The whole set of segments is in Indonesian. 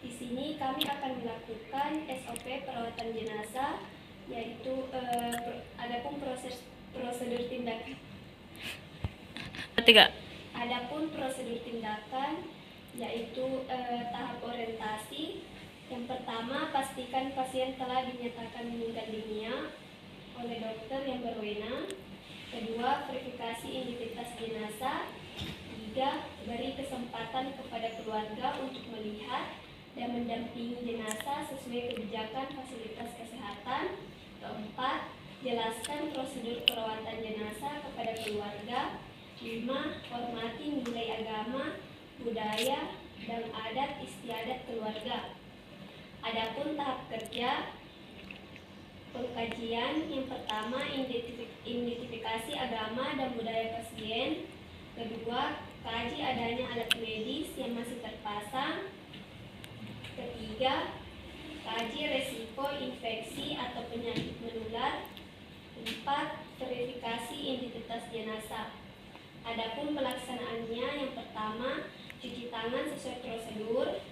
Di sini kami akan melakukan SOP perawatan jenazah, yaitu adapun prosedur tindakan. Adapun prosedur tindakan yaitu tahap orientasi. Yang pertama, pastikan pasien telah dinyatakan meninggal dunia oleh dokter yang berwenang. Kedua, verifikasi identitas jenazah. Tiga, beri kesempatan kepada keluarga untuk melihat dan mendampingi jenazah sesuai kebijakan fasilitas kesehatan. Keempat, jelaskan prosedur perawatan jenazah kepada keluarga. 5. Hormati nilai agama, budaya, dan adat istiadat keluarga. Adapun tahap kerja pengkajian, yang pertama identifikasi agama dan budaya pasien. Kedua, kaji adanya alat medis yang masih terpasang. Ketiga, kaji resiko infeksi atau penyakit menular. 4. Verifikasi identitas jenazah. Adapun pelaksanaannya, yang pertama, cuci tangan sesuai prosedur.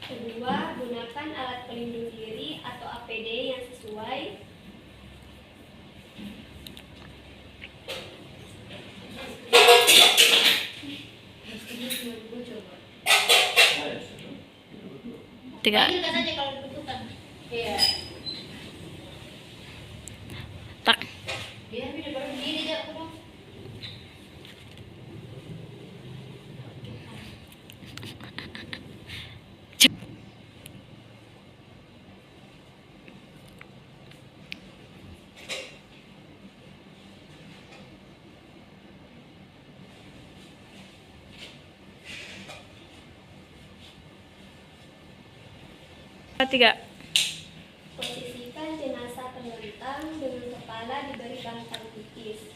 Kedua, gunakan alat pelindung diri atau APD yang sesuai. Tiga. Tak. Tiga. Posisikan jenazah terlentang dengan kepala diberi bantal tipis.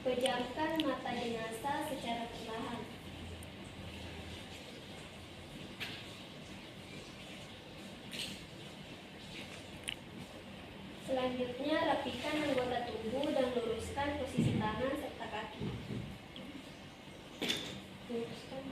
Pejamkan mata jenazah secara perlahan. Selanjutnya, rapikan anggota tubuh dan luruskan posisi tangan serta kaki. Luruskan.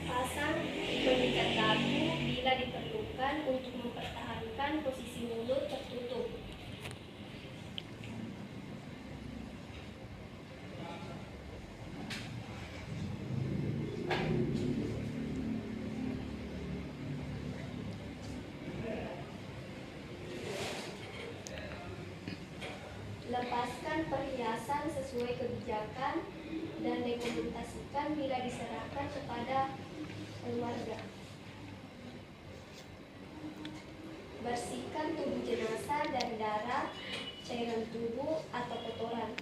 Pasang pengikat dagu bila diperlukan untuk mempertahankan posisi mulut tertutup. Lepaskan perhiasan sesuai kebijakan dan dokumentasikan bila diserahkan kepada keluarga. Bersihkan tubuh jenazah dari darah, cairan tubuh, atau kotoran.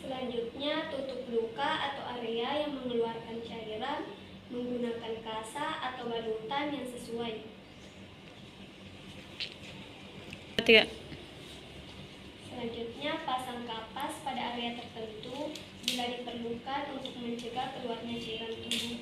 Selanjutnya, tutup luka atau area yang mengeluarkan cairan menggunakan kasa atau balutan yang sesuai. Tiga. Selanjutnya, pasang kapas pada area tertentu bila diperlukan untuk mencegah keluarnya cairan tubuh.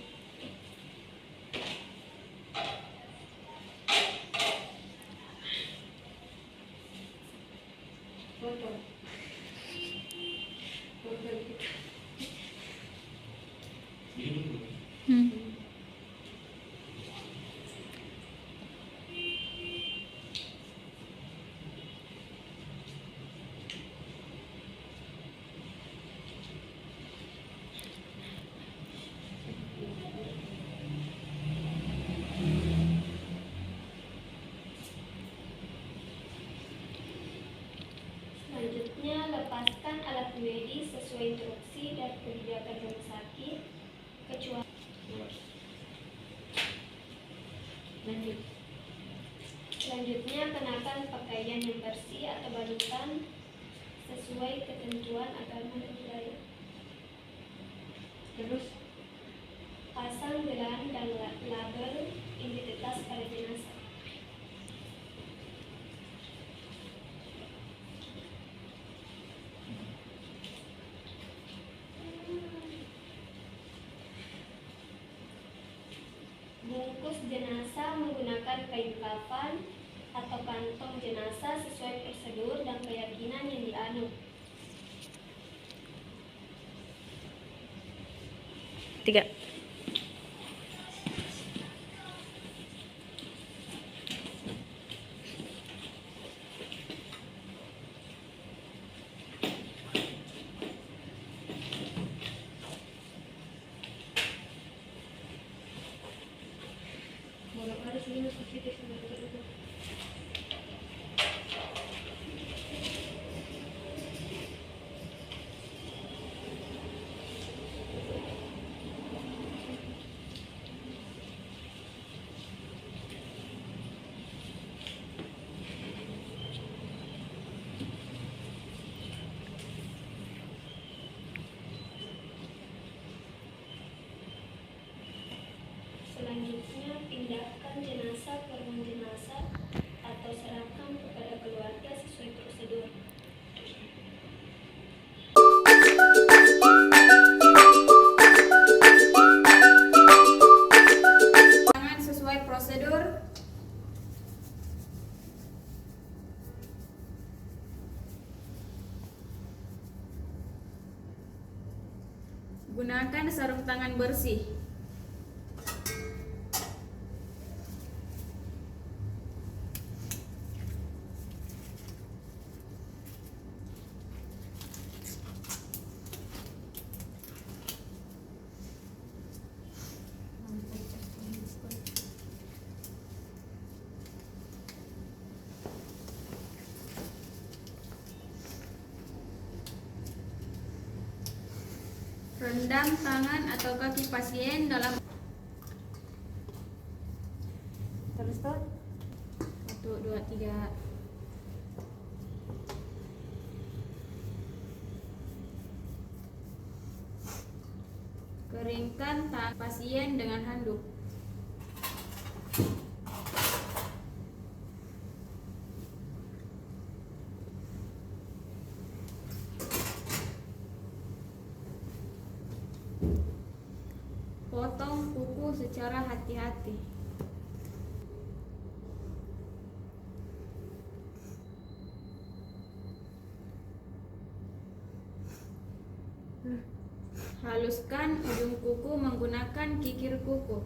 sesuai instruksi dan kebijakan rumah sakit, kecuali lanjut. Selanjutnya, kenakan pakaian yang bersih atau balutan sesuai ketentuan agama dan budaya. Terus, pasang gelang dan label identitas pada jenazah. Bungkus jenazah menggunakan kain kafan atau kantong jenazah sesuai prosedur dan keyakinan yang dianut. 3. Selanjutnya, pindahkan jenazah ke ruang jenazah atau serahkan kepada keluarga sesuai prosedur. Tangan sesuai prosedur. Gunakan sarung tangan bersih. Rendam tangan atau kaki pasien dalam terus tuh 1, 2, 3. Keringkan tangan pasien dengan handuk. Potong kuku secara hati-hati. Haluskan ujung kuku menggunakan kikir kuku.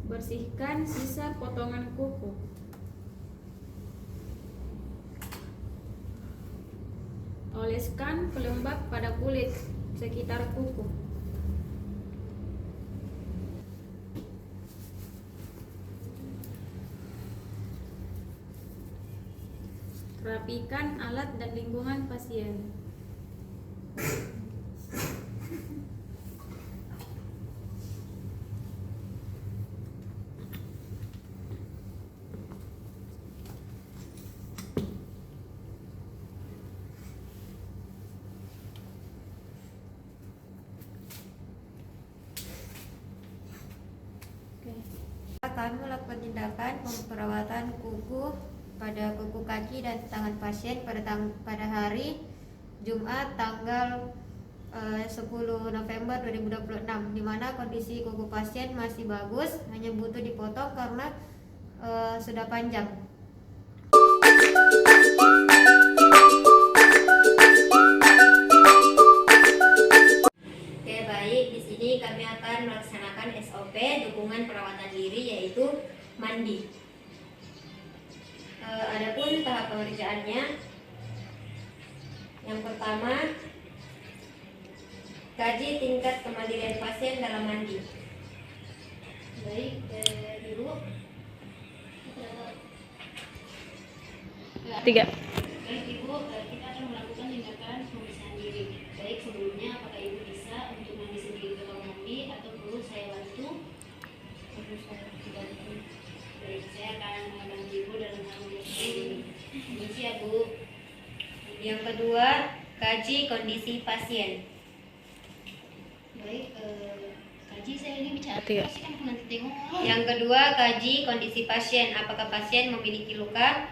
Bersihkan sisa potongan kuku. Oleskan pelembab pada kulit sekitar kuku. Rapikan alat dan lingkungan pasien. Kami melakukan tindakan perawatan kuku pada kuku kaki dan tangan pasien pada hari Jumat tanggal 10 November 2026, di mana kondisi kuku pasien masih bagus, hanya butuh dipotong karena sudah panjang. Oke, baik. Di sini kami akan melaksanakan SOP dukungan perawatan diri, yaitu mandi. Adapun tahap pengerjaannya, yang pertama Kaji tingkat kemandirian pasien dalam mandi. Baik, Ibu. 3. Baik Ibu, kita akan melakukan tindakan pemeriksaan diri. Baik, sebelumnya apakah Ibu bisa untuk mandi sendiri ke kamar mandi atau perlu saya bantu? Perlu saya bantu. Baik, saya akan membantu Ibu dalam hal membersihkan diri. Permisi ya Bu. Yang kedua, kaji kondisi pasien. Baik, kaji saya ini bicara. Tiga. Pasti kan nanti tengok. Yang kedua, kaji kondisi pasien. Apakah pasien memiliki luka,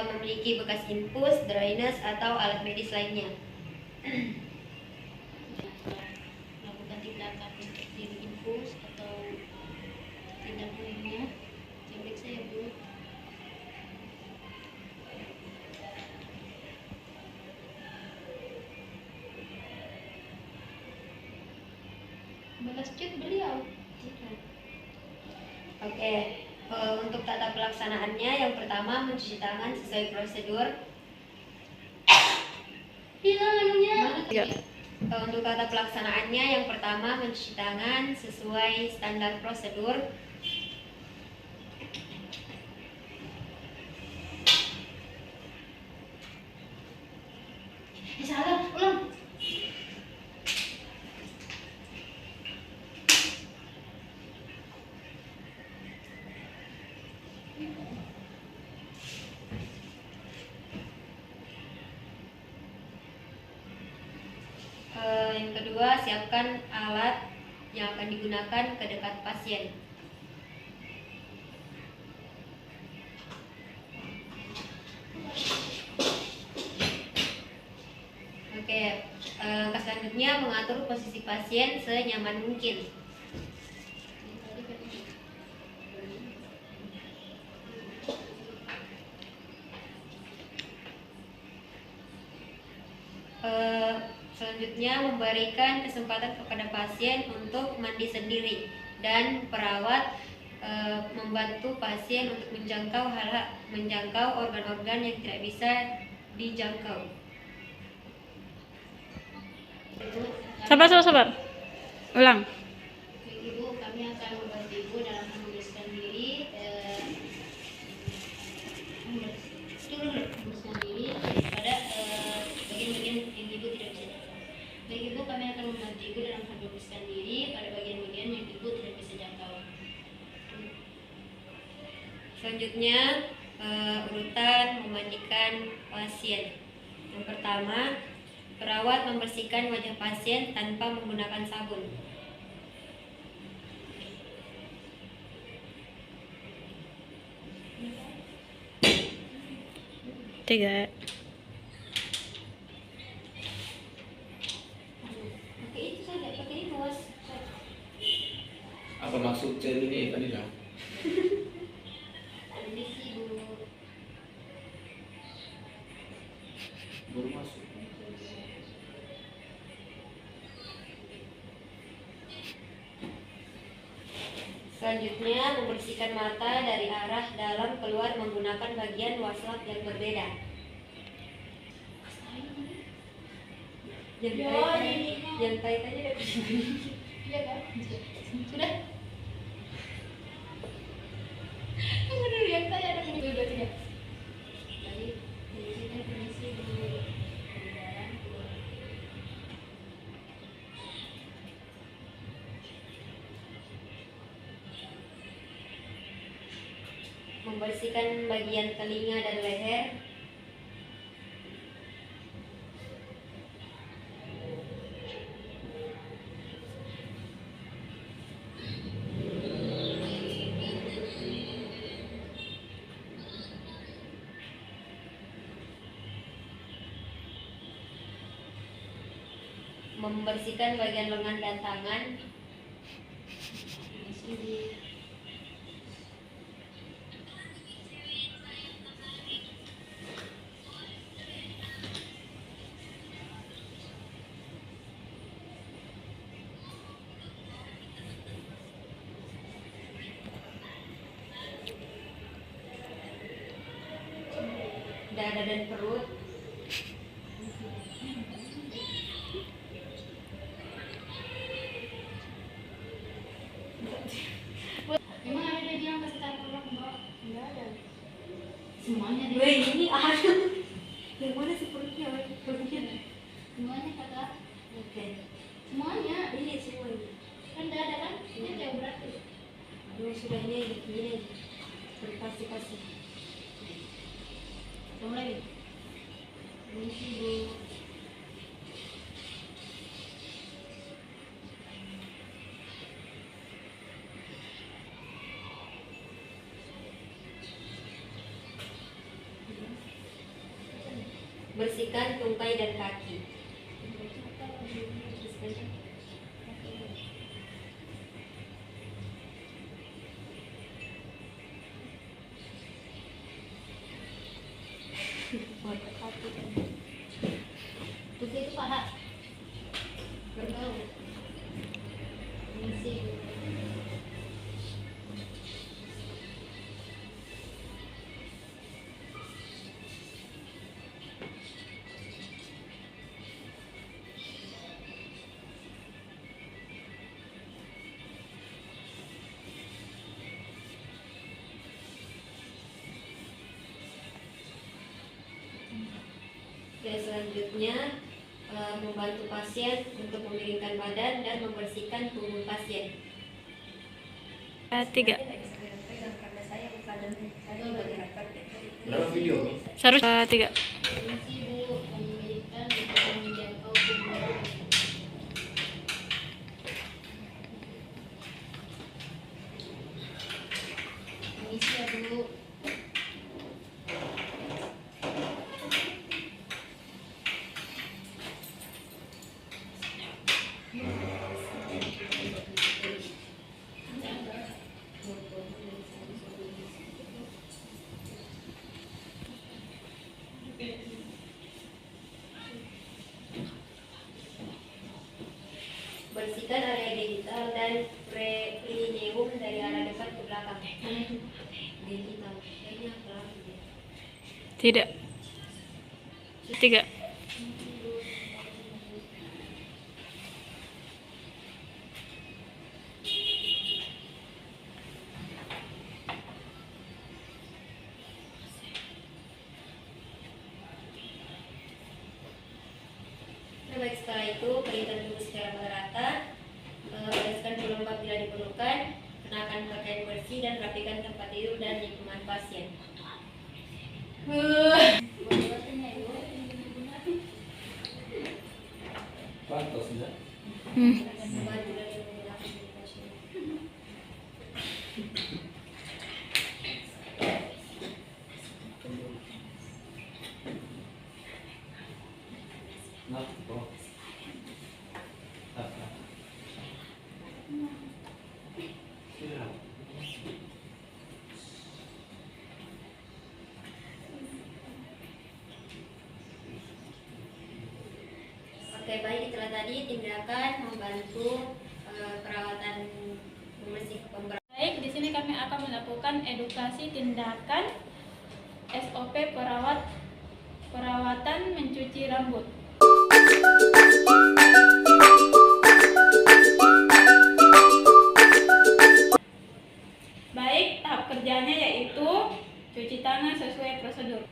memiliki bekas infus, dryness, atau alat medis lainnya. Melakukan tindakan seperti infus atau tindakan lainnya. Saya periksa ya Bu. Balas cek beliau. Oke, untuk tata pelaksanaannya, yang pertama mencuci tangan sesuai prosedur. Hilang anunya. 3. Untuk tata pelaksanaannya, yang pertama mencuci tangan sesuai standar prosedur. Salah, ulang. Yang kedua, siapkan alat yang akan digunakan ke dekat pasien. Oke, langkah selanjutnya mengatur posisi pasien senyaman mungkin. Selanjutnya memberikan kesempatan kepada pasien untuk mandi sendiri dan perawat membantu pasien untuk menjangkau organ-organ yang tidak bisa dijangkau. Sabar. Ulang. Baik Ibu, kami akan membantu Ibu dalam membersihkan diri. Membersihkan diri pada bagian-bagian yang Ibu tidak bisa jangkau. Baik Ibu, kami akan membantu Ibu dalam membersihkan diri pada bagian-bagian yang Ibu tidak bisa jangkau. Selanjutnya urutan memandikan pasien. Yang pertama, perawat membersihkan wajah pasien tanpa menggunakan sabun. Tiga. Oke, itu saja. Pakai ini luas. Apa maksud cel ini tadi lah? Permisi Ibu. Baru masuk. Selanjutnya, membersihkan mata dari arah dalam keluar menggunakan bagian waslap yang berbeda. Yang pahit aja udah bisa. Iya kan? Sudah. Aduh, yang saya ada ini udah tidak. Baik, ini permisi dulu. Membersihkan bagian telinga dan leher. Membersihkan bagian lengan dan tangan. Dada dan perut. Semuanya deh. Weh, ini ada. Yang mana sih perutnya? Perutnya. Semuanya kakak. Oke. Semuanya. Ini semuanya. Kan udah ada kan? Ini jauh berarti. Aduh, sudah ini. Pasti. Kamu lagi. Permisi Bu. Bersihkan tungkai dan kaki. Putih itu paha. Berbau. Permisi Bu. Oke, selanjutnya membantu pasien untuk memiringkan badan dan membersihkan punggung pasien. 3. Karena saya bukan Berapa video? Seharusnya 3. Permisi Bu, memilihkan untuk menjangkau punggung. Permisi ya Bu. Bersihkan area genital dan perineum dari arah depan ke belakang. Genital. Kayaknya apa? Tidak. 3. Nah, baik, setelah itu keringkan tubuh secara merata, bereskan pelembab bila diperlukan, kenakan pakaian bersih dan rapikan tempat tidur dan lingkungan pasien. Pantas enggak? Membantu dari menggunakan pasien. Nah, oh. Siap. Oke, baik, itulah tadi tindakan membantu perawatan Baik, di sini kami akan melakukan edukasi tindakan SOP perawatan mencuci rambut. Baik, tahap kerjanya yaitu cuci tangan sesuai prosedur.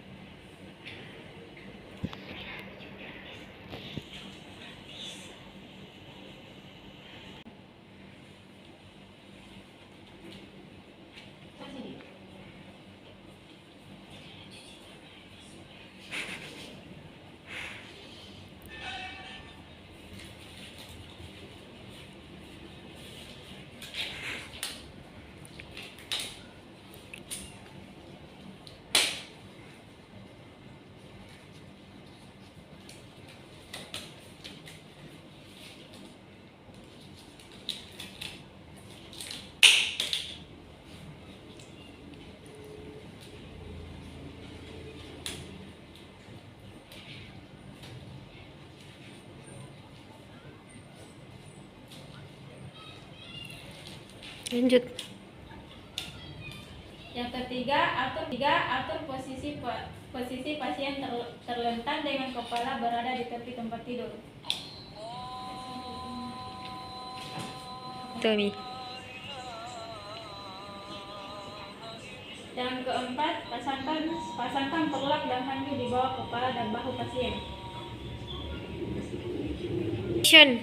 Lanjut. Yang ketiga, atur posisi pasien terlentang dengan kepala berada di tepi tempat tidur. Tuh, Mi. Yang keempat, pasangkan perlak dan handuk di bawah kepala dan bahu pasien. Action.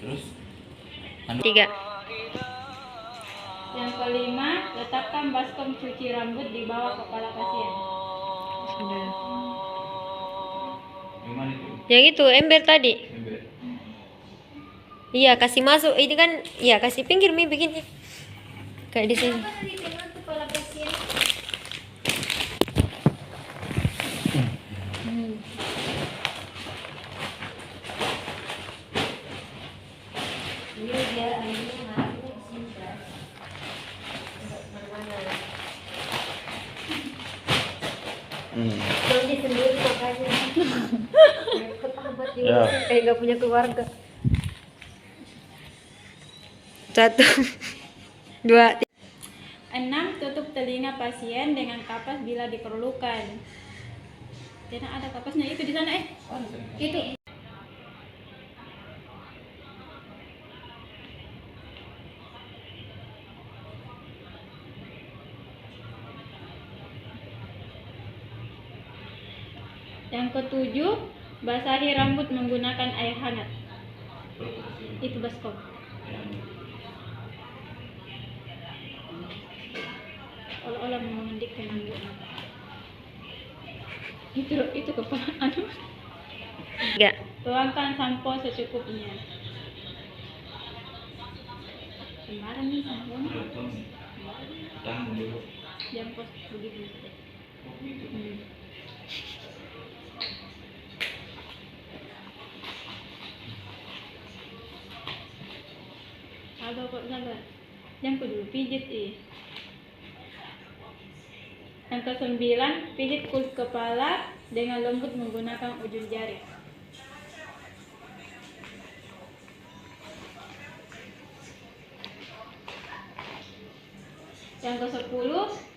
Terus? 3. Yang kelima, letakkan baskom cuci rambut di bawah kepala pasien. Sudah. Yang mana itu? Yang itu ember tadi. Ember. Iya, kasih masuk. Ini kan, iya kasih pinggir Mi begini. Kayak di sini. Kenapa tadi dengan kepala pasien? Ini biar airnya ngaruhnya di sini kan. Enggak kemana-mana. Jadi sendiri makanya. Ketabat di Ya. Kayak nggak punya keluarga. 1, 2, 3. 6. Tutup telinga pasien dengan kapas bila diperlukan. Tidak ada kapasnya itu di sana Itu Yang ketujuh, basahi rambut menggunakan air hangat. Itu baskom. Olah-olah memandikan rambut. Itu kepala anu. 3. Tuangkan sampo secukupnya. Sembarang nih sampo. Tangan dulu. Jangan pos begitu. Sabar kok sabar. Yang kedua pijit Yang ke-9, pijit kulit kepala dengan lembut menggunakan ujung jari. Yang ke-10,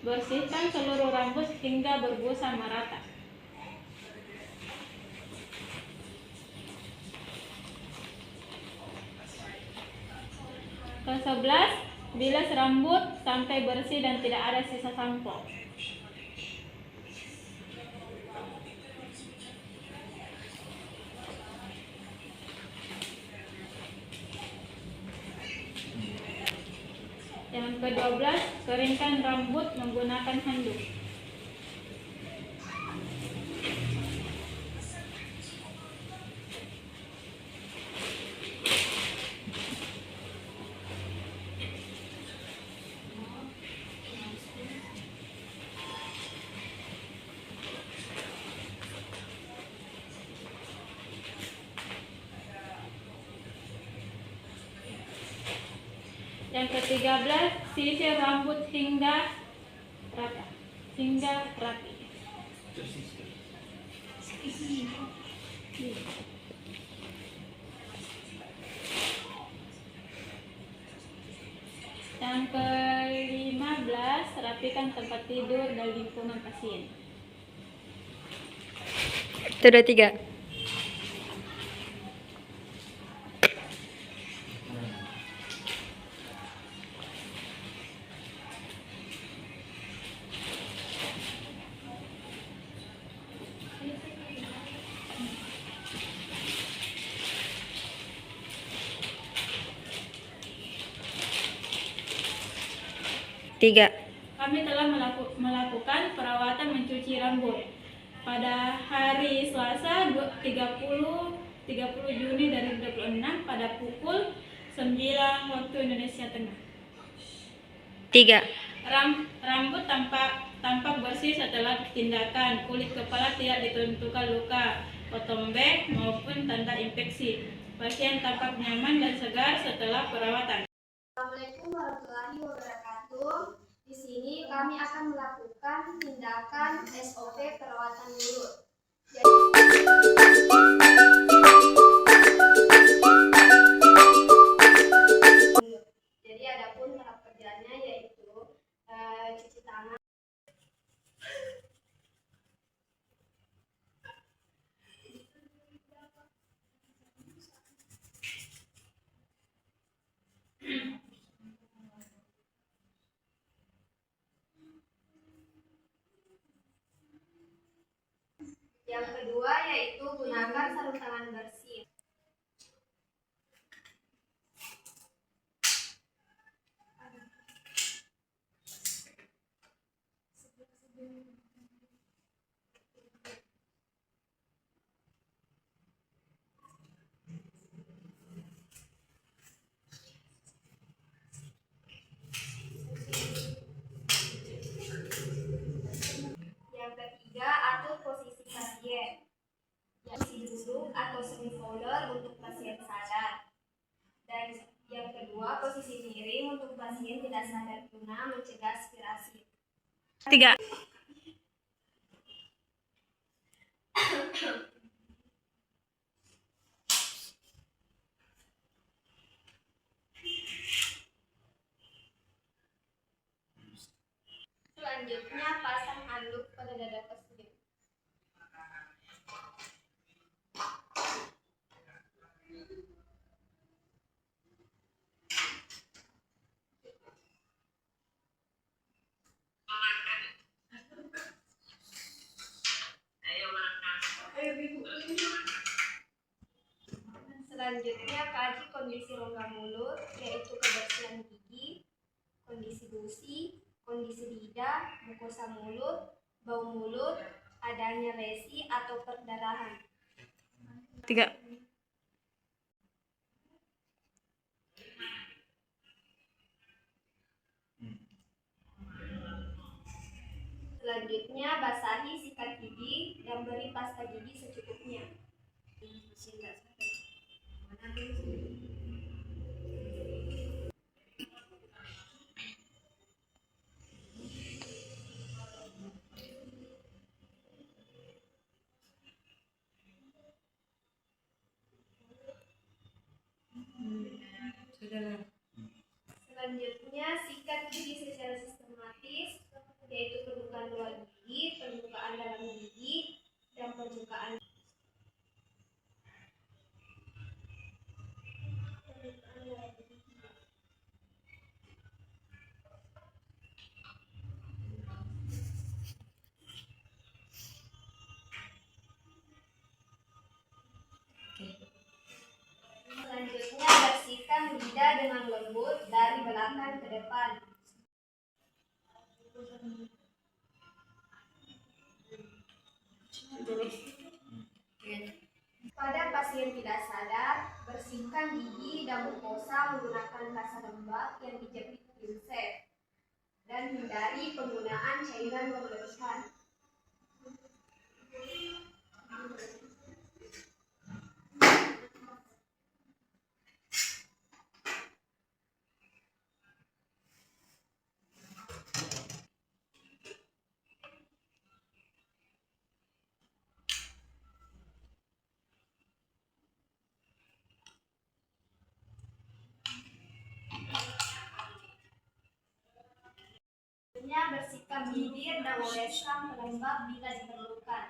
bersihkan seluruh rambut hingga berbusa merata. Ke-11, bilas rambut sampai bersih dan tidak ada sisa sampo. Yang ke-12, keringkan rambut menggunakan handuk. Yang ke-13, sisir rambut hingga rapi. Yang ke-15, rapikan tempat tidur dan lingkungan pasien. Itu udah 3. Kami telah melakukan perawatan mencuci rambut pada hari Selasa 30 Juni 2026 pada pukul 9 waktu Indonesia Tengah. 3. Rambut tampak bersih setelah tindakan. Kulit kepala tidak ditentukan luka, otombek maupun tanda infeksi. Pasien tampak nyaman dan segar setelah perawatan. Assalamualaikum warahmatullahi wabarakatuh. Di sini kami akan melakukan tindakan SOP perawatan mulut. Jadi kedua yaitu gunakan sarung tangan bersih. Yang ketiga, atur posisi pasien. Posisi duduk atau semi folder untuk pasien sadar. Dan yang kedua, posisi miring untuk pasien tidak sadar guna mencegah aspirasi. 3. Selanjutnya, pasang anduk pada dada pasien. Selanjutnya, kaji kondisi rongga mulut, yaitu kebersihan gigi, kondisi gusi, kondisi lidah, mukosa mulut, bau mulut, adanya lesi atau perdarahan. 3. Selanjutnya, basahi sikat gigi dan beri pasta gigi secukupnya. Selanjutnya, sikat gigi secara sistematis, yaitu permukaan luar gigi, permukaan dalam gigi, dan permukaan dalam gigi. Selanjutnya, bersihkan lidah dengan lembut dari belakang ke depan. Pada pasien tidak sadar, bersihkan gigi dan mukosa menggunakan pasta lembab yang dijepit pinset dan hindari penggunaan cairan berlebihan. Selanjutnya, bersihkan bibir dan oleskan pelembab bila diperlukan.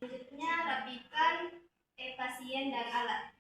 Selanjutnya, rapikan pasien dan alat.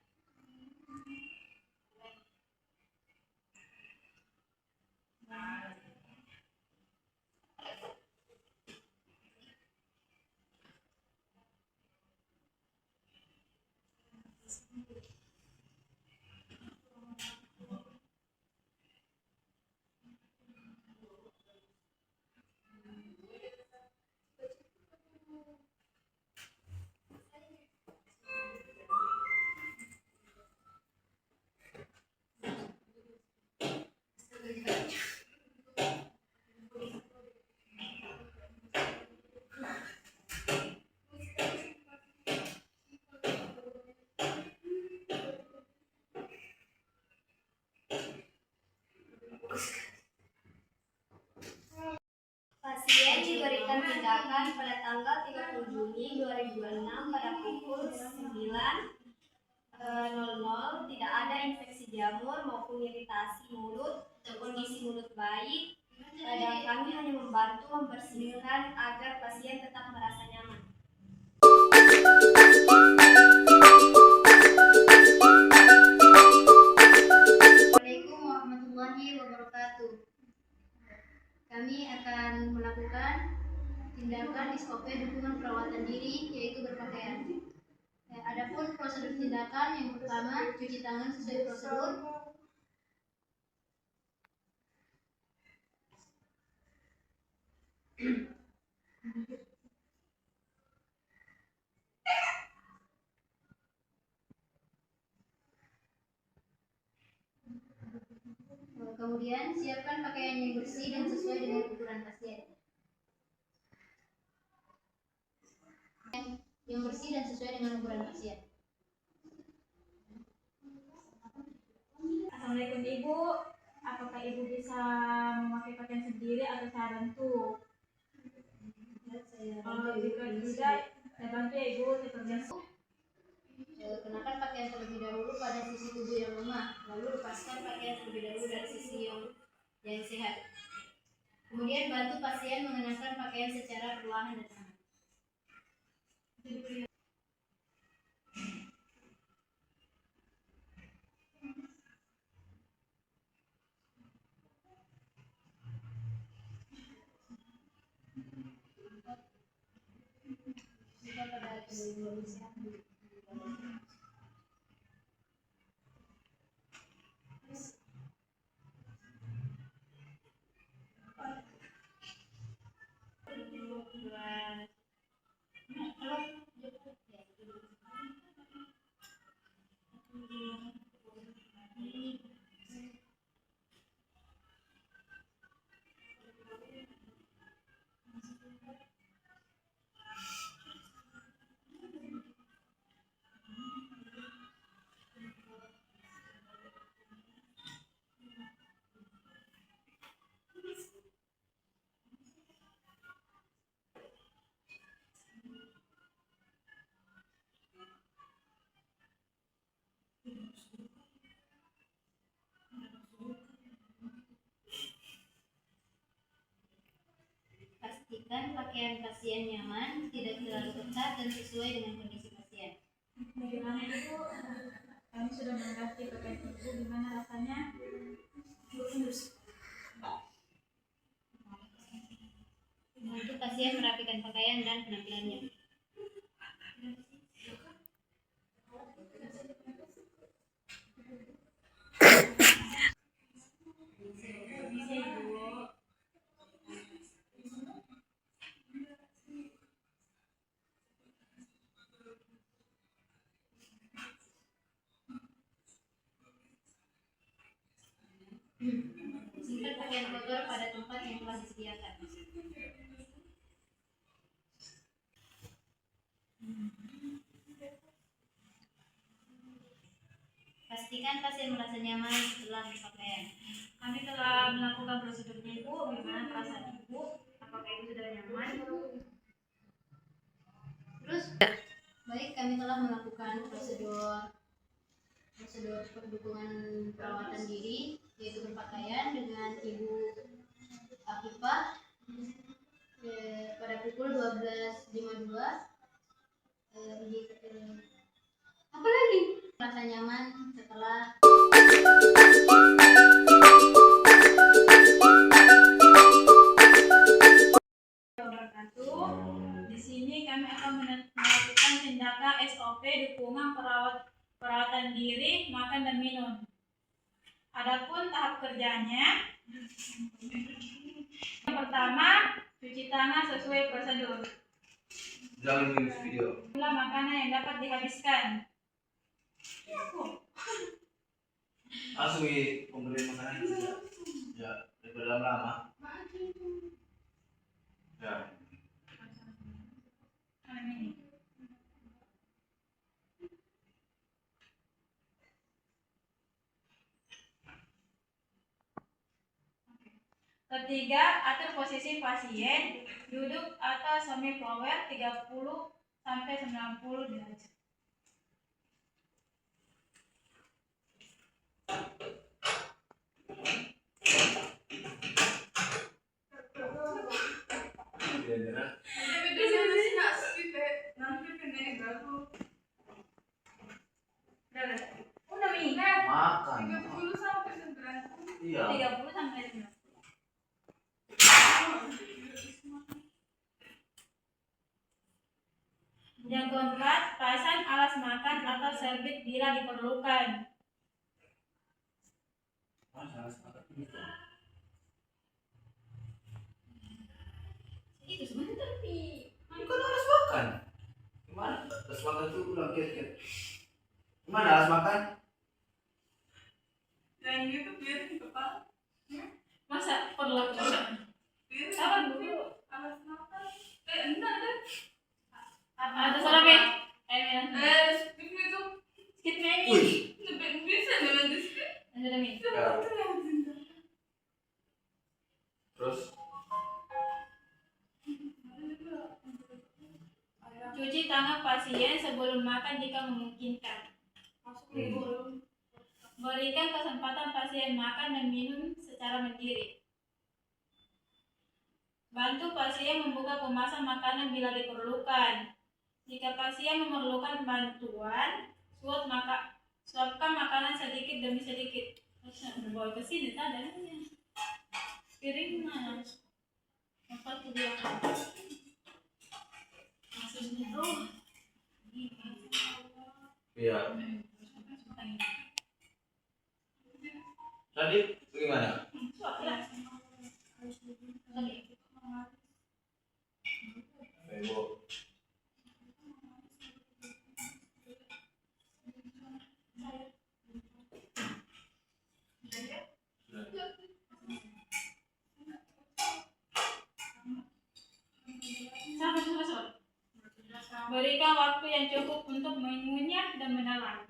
Pasien diberikan tindakan pada tanggal 30 Juni 2006 pada pukul 9.00. Tidak ada infeksi jamur maupun iritasi mulut, kondisi mulut baik, Kadang kami hanya membantu membersihkan agar pasien tetap merasa nyaman. Assalamualaikum warahmatullahi wabarakatuh. Kami akan melakukan tindakan SOP dukungan perawatan diri, yaitu berpakaian. Adapun prosedur tindakan yang pertama, cuci tangan sesuai prosedur. Kemudian siapkan pakaian yang bersih dan sesuai dengan ukuran pasien. Yang bersih dan sesuai dengan ukuran pasien. Assalamualaikum Ibu, apakah Ibu bisa memakai pakaian sendiri atau saya bantu? Jika tidak, saya bantu ya Ibu, Kenakan pakaian terlebih dahulu pada sisi tubuh yang lemah, lalu lepaskan pakaian terlebih dahulu dari sisi yang sehat. Kemudian bantu pasien mengenakan pakaian secara perlahan dan aman. Pastikan pakaian pasien nyaman, tidak terlalu ketat dan sesuai dengan kondisi pasien. bagaimana Ibu? Kami sudah mengganti pakaian Ibu, gimana rasanya? Untuk pasien merapikan pakaian dan penampilannya. Simpan pakaian kotor pada tempat yang telah disediakan. Pastikan pasien merasa nyaman setelah berpakaian. Kami telah melakukan prosedurnya Ibu, bagaimana perasaan Ibu? Apakah Ibu sudah nyaman? Terus, baik, kami telah melakukan prosedur pendukungan perawatan diri, yaitu berpakaian dengan Ibu Afifah pada pukul 12.52. Apa lagi? Rasa nyaman setelah Di sini kami akan melakukan tindakan SOP dukungan perawatan diri, makan dan minum. Adapun tahap kerjanya, yang pertama, cuci tangan sesuai prosedur. Jangan nulis video. Jumlah makanan yang dapat dihabiskan. Langsung pemberian makanan ya daripada lama. Ya. Ketiga, atur posisi pasien, duduk atau semi power 30 sampai 90 derajat. Udah meningkat. Makan. 30 sampai 90. Iya. 30 sampai 90. Yang keempat, pasang alas makan atau serbet bila diperlukan. Itu sebenarnya tapi Bukan alas makan. Gimana? Alas makan tuh ulang kiat-kiat. Gimana alas makan? Dan itu biarin kepala. Masa perlakuan? Apa dulu? Alas makan. Enggak ada. Ada salah be? Itu. Skip maybe. Wih. Bisa dengan skip. Ada mi. Ya. Terus Cuci tangan pasien sebelum makan jika memungkinkan. Berikan kesempatan pasien makan dan minum secara mandiri. Bantu pasien membuka kemasan makanan bila diperlukan. Jika pasien memerlukan bantuan, suapkan makanan sedikit demi sedikit. Bawa ke sini tadi. Piring mana? Apa tuh dia? Maksudnya tuh. iya. Tadi bagaimana? Ibu. Berikan waktu yang cukup untuk mengunyah dan menelan.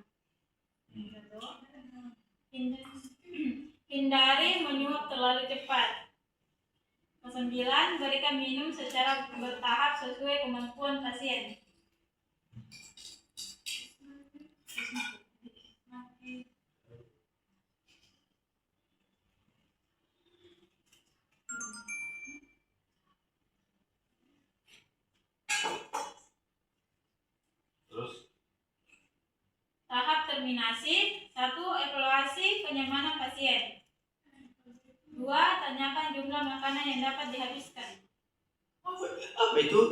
Hindari menyuap terlalu cepat. Kesembilan, berikan minum secara bertahap sesuai kemampuan pasien. Terus Tahap terminasi. 1. Evaluasi kenyamanan pasien. 2. Tanyakan jumlah makanan yang dapat dihabiskan. apa itu?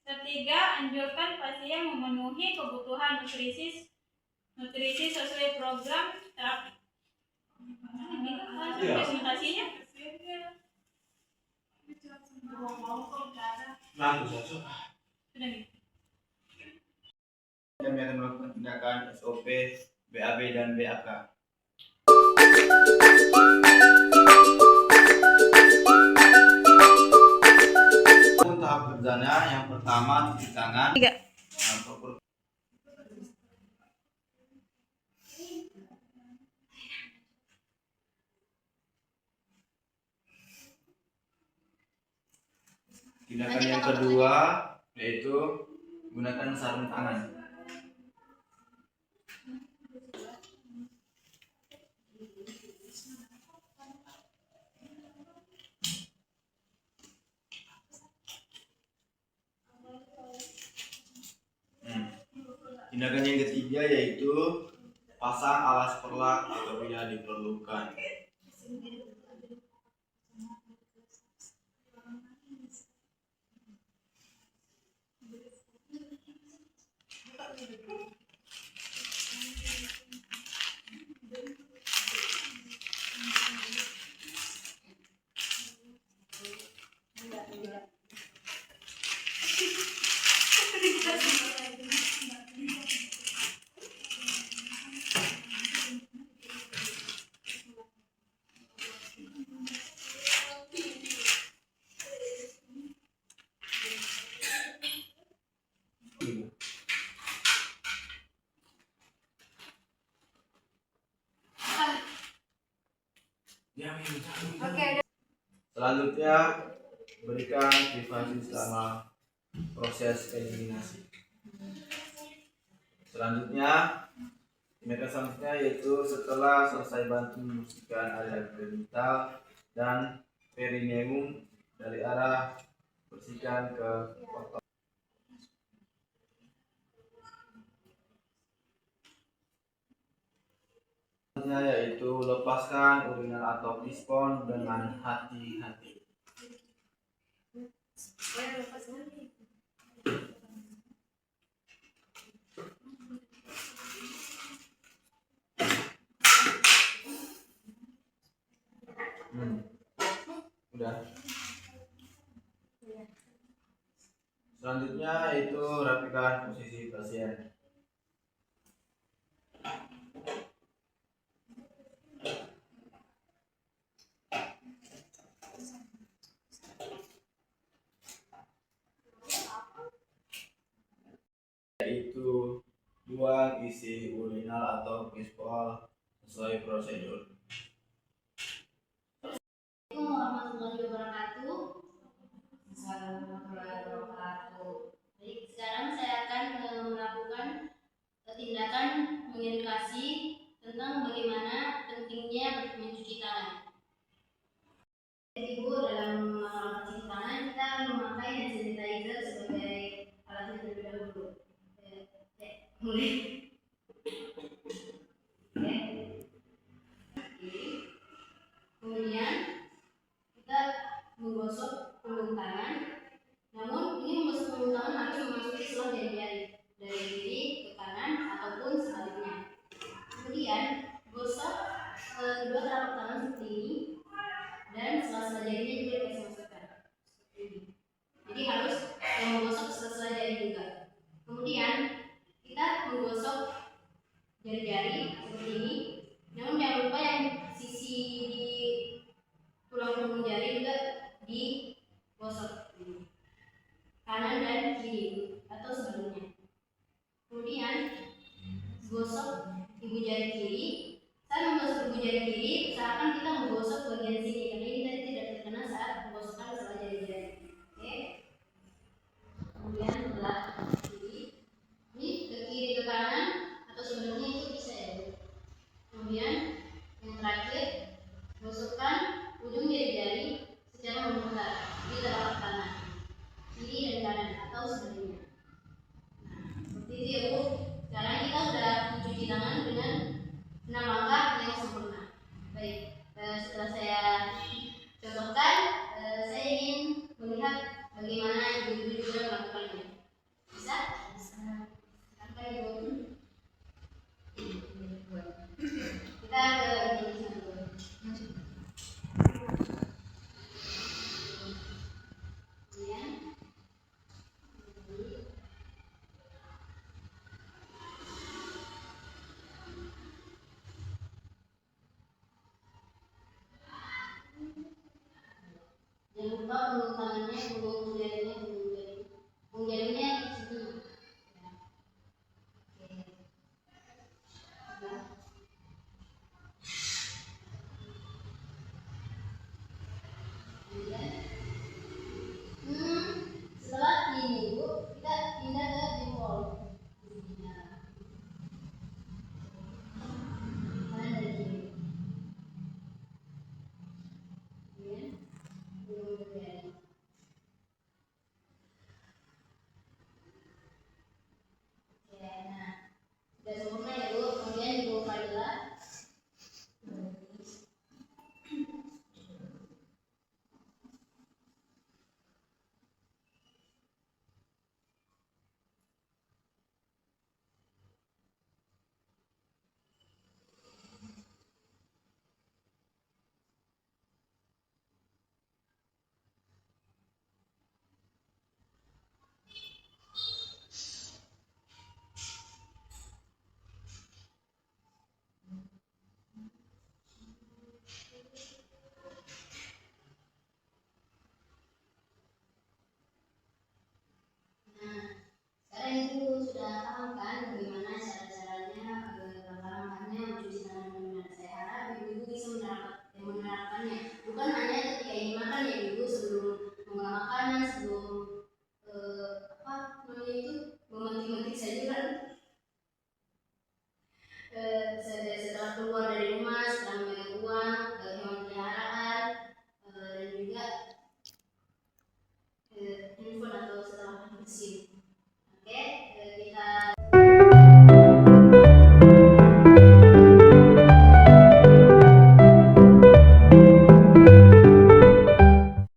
Ketiga, anjurkan pasien memenuhi kebutuhan nutrisi sesuai program terapi. Ini kan Iya. presentasinya. Nah, Sudah Sudah nih. Kami akan melakukan tindakan SOP, BAB dan BAK. Tahap perdana yang pertama cuci tangan. Tindakan yang kedua yaitu gunakan sarung tangan. Tindakan yang ketiga yaitu pasang alas perlak apabila diperlukan. Selanjutnya berikan privasi selama proses eliminasi. Selanjutnya tindakan selanjutnya yaitu setelah selesai bantu membersihkan area genital dan perineum dari arah bersihkan ke kotor. Yaitu lepaskan urinal atau pispon dengan hati-hati. Udah. Selanjutnya itu rapikan posisi pasien. Yaitu buang isi urinal atau pispol sesuai prosedur. Assalamualaikum warahmatullahi wabarakatuh. Baik, sekarang saya akan melakukan tindakan mengedukasi tentang bagaimana pentingnya mencuci tangan. Ibu, dalam melakukan cuci tangan kita memakai hand sanitizer sebagai alat yang terlebih dahulu. Mulai. Kemudian kita menggosok punggung tangan. Namun ini menggosok punggung tangan harus memasuki seluruh jari-jari dari kiri ke kanan ataupun sebaliknya. Kemudian gosok kedua telapak tangan seperti ini dan sela-sela jarinya juga dikasih masukkan seperti ini. Jadi harus menggosok sela-sela jari juga. Kemudian kita menggosok jari-jari seperti ini. Namun jangan lupa yang sisi di tulang punggung jari juga digosok kanan dan kiri atau sebaliknya. Kemudian gosok ibu jari kiri. Saat menggosok ibu jari kiri, usahakan kita menggosok bagian sini karena ini tadi tidak terkena saat menggosokkan setelah jari-jari. Oke. Kemudian sebelah kiri, ini ke kiri ke kanan atau sebaliknya itu bisa ya. Kemudian yang terakhir, gosokkan ujung jari-jari secara memutar di telapak tangan kiri dan kanan atau sebaliknya. Nah, seperti itu ya Bu. Sekarang kita sudah mencuci tangan dengan 6 langkah yang sempurna. Baik, setelah saya contohkan, saya ingin melihat bagaimana ibu-ibu juga melakukannya. Bisa? Bisa. Sampai Ibu. Kita ke Indonesia dulu. Kemudian jangan lupa punggung tangannya, punggung jarinya, punggung jarinya di sini. Ya. Oke. Sudah. Kemudian, setelah ini Bu, kita pindah ke jempol. Kanan dan kiri. Kemudian punggung jari. Oke, nah sudah sempurna ya Bu. Kemudian Ibu Fadila. Nah, sekarang Ibu sudah paham kan bagaimana cara-caranya, langkah-langkahnya mencuci tangan dengan benar. Saya harap Ibu bisa menerapkannya. Bukan hanya ketika ingin makan ya Ibu, sebelum mengolah makanan, sebelum apa namanya itu memetik-metik sayuran. Setelah keluar dari rumah